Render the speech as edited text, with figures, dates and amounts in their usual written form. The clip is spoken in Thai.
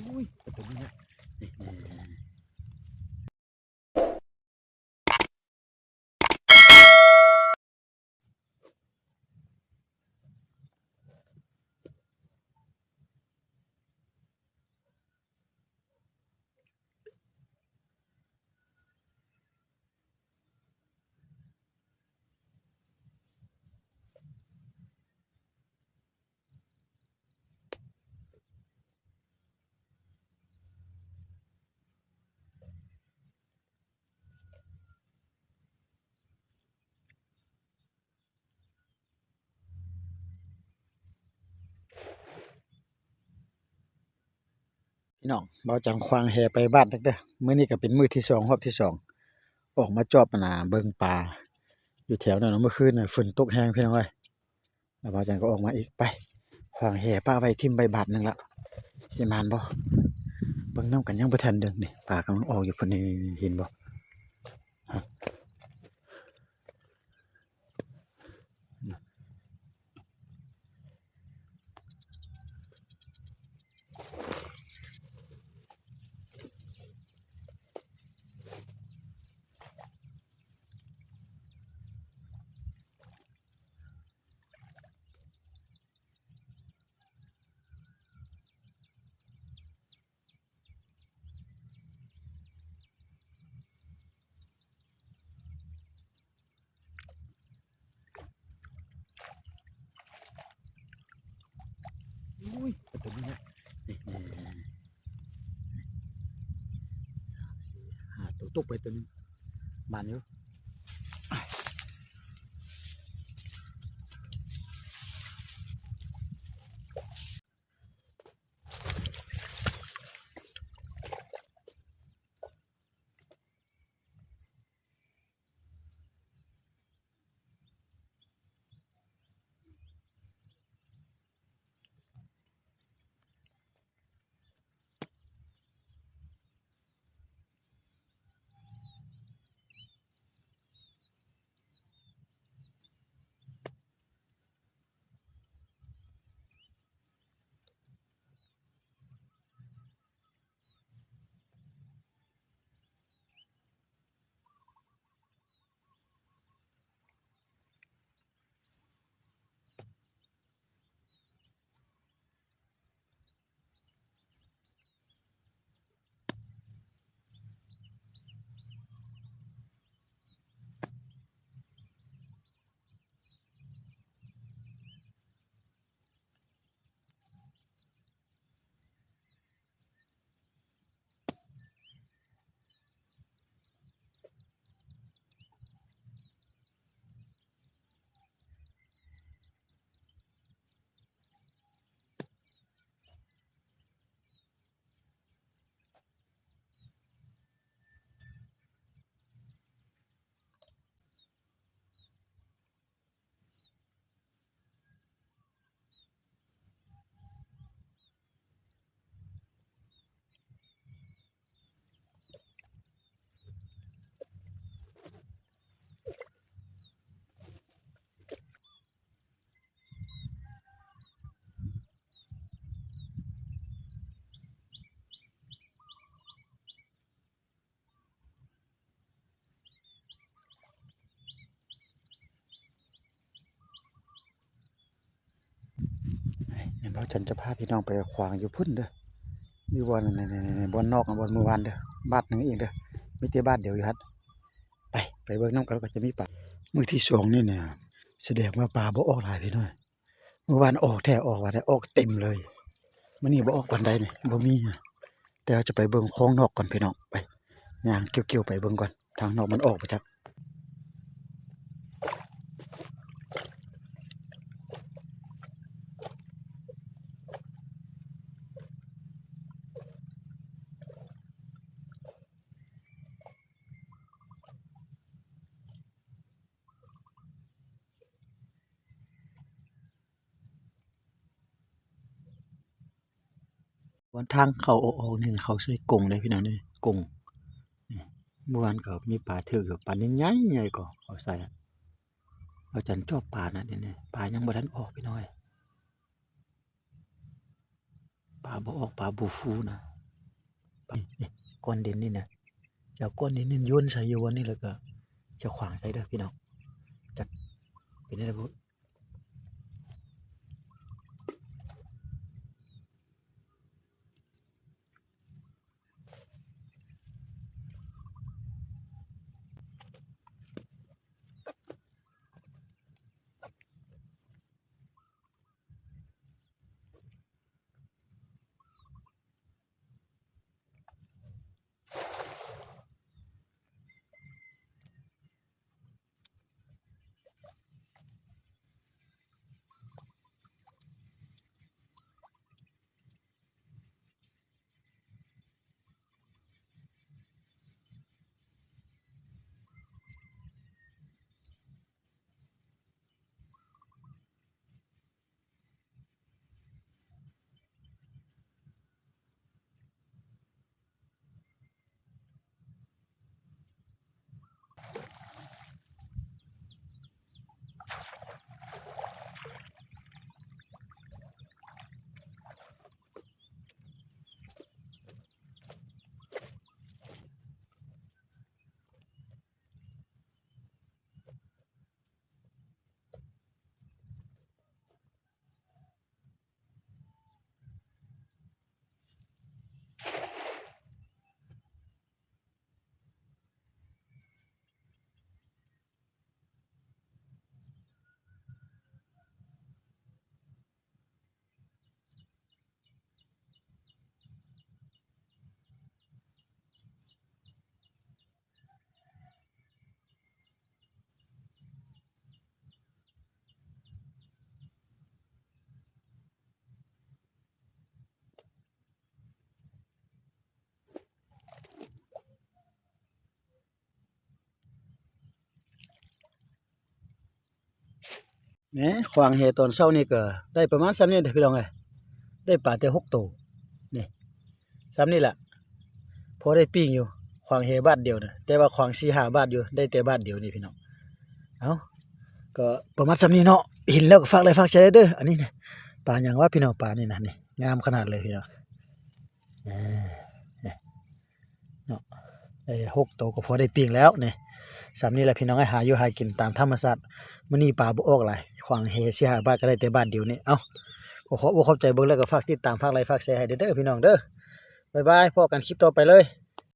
อุ้ยตัวนี้นะพี่น้องบ่จังควางแหไปบ้านเด้อมื้อนี้ก็เป็นมื้อที่2รอบที่2ออกมาจอบหน้าเบิ่งปลาอยู่แถวนั้นเมื่อคืนน่ะฝนตกแฮงพี่น้องเอ้ยแล้วบ่จังก็ออกมาอีกไปควางแหป้าไว้ทิ่มใบบาทนึงละสิมานบ่เบิ่งน้ำกันยังบ่ทันเด้อนี่ปลากำลังออกอยู่พุ่นนี่เห็นบ่อุ้ยตัวนี้นะนี่ตัวตกไปตัวนึงบานอยู่นี่บ่จันจะพาพี่น้องไปขวางอยู่พุ่นเด้ออยู่บ่นั่นๆๆบ่อนนอกบ่อนเมื่อวานเด้อบ้านนึงอีกเด้อมีแต่บ้านเดียวอยู่หั่นไปเบิ่งนำกันว่าจะมีปลามื้อที่2นี่เนี่ยแสดงว่าปลาบ่ออกหลายพี่น้อยเมื่อวานออกแท้ออกว่าได้ออกเต็มเลยมื้อนี้บ่ออกปานใดนี่บ่มีแต่เราจะไปเบิ่งคลองนอกก่อนพี่น้องไปย่างเกี่ยวๆไปเบิ่งก่อนทางนอกมันออกบ่จักวันทางเข้าออกนี่เขาใช้กรงเด้พี่น้องนี่กรงนี่เมื่อวานก็มีปลาถึกอยู่ปลาใหญ่ๆใหญ่ก็เขาใส่ว่าจันชอบปลานะนี่ปลายังบ่ทันออกพี่น้อยปลาบ่ออกปลาบ่ฟูนะ ก้อนดินนี่นะจะเอาก้อนดินนี่โยนใส่อยู่วันนี้แล้วก็จะขวางใส่เด้อพี่น้องจักเป็นได้บ่แหมขวางแหตอนเช้านี่ก็ได้ประมาณซำนี้เด้อพี่น้องเอ้ยได้ปลาแต่6ตัวนี่ซำนี้ล่ะพอได้ปิ้งอยู่ขวางแหบาทเดียวน่ะแต่ว่าขวาง 4-5 บาทอยู่ได้แต่บาทเดียวนี่พี่น้องเอ้าก็ประมาณซำนี้เนาะเห็นแล้วก็ฝากไลค์ฝากแชร์เด้ออันนี้นี่ปลาหยังวะพี่น้องปลานี่นะนี่งามขนาดเลยพี่น้องนี่เนาะได้6ตัวก็พอได้ปิ้งแล้วนี่ซำนี้แหละพี่น้องหาอยู่หากินตามธรรมชาติมื้อนี้ปลาบ่ออกหลายขวางแห 4-5 บาทก็ได้แต่บาทเดียวนี่เอ้าบ่เข้าใจเบิ่งแล้วก็ฝากติดตามฝากไลค์ฝากแชร์ให้เด้อพี่น้องเด้อบ๊ายบายพบกันคลิปต่อไปเลย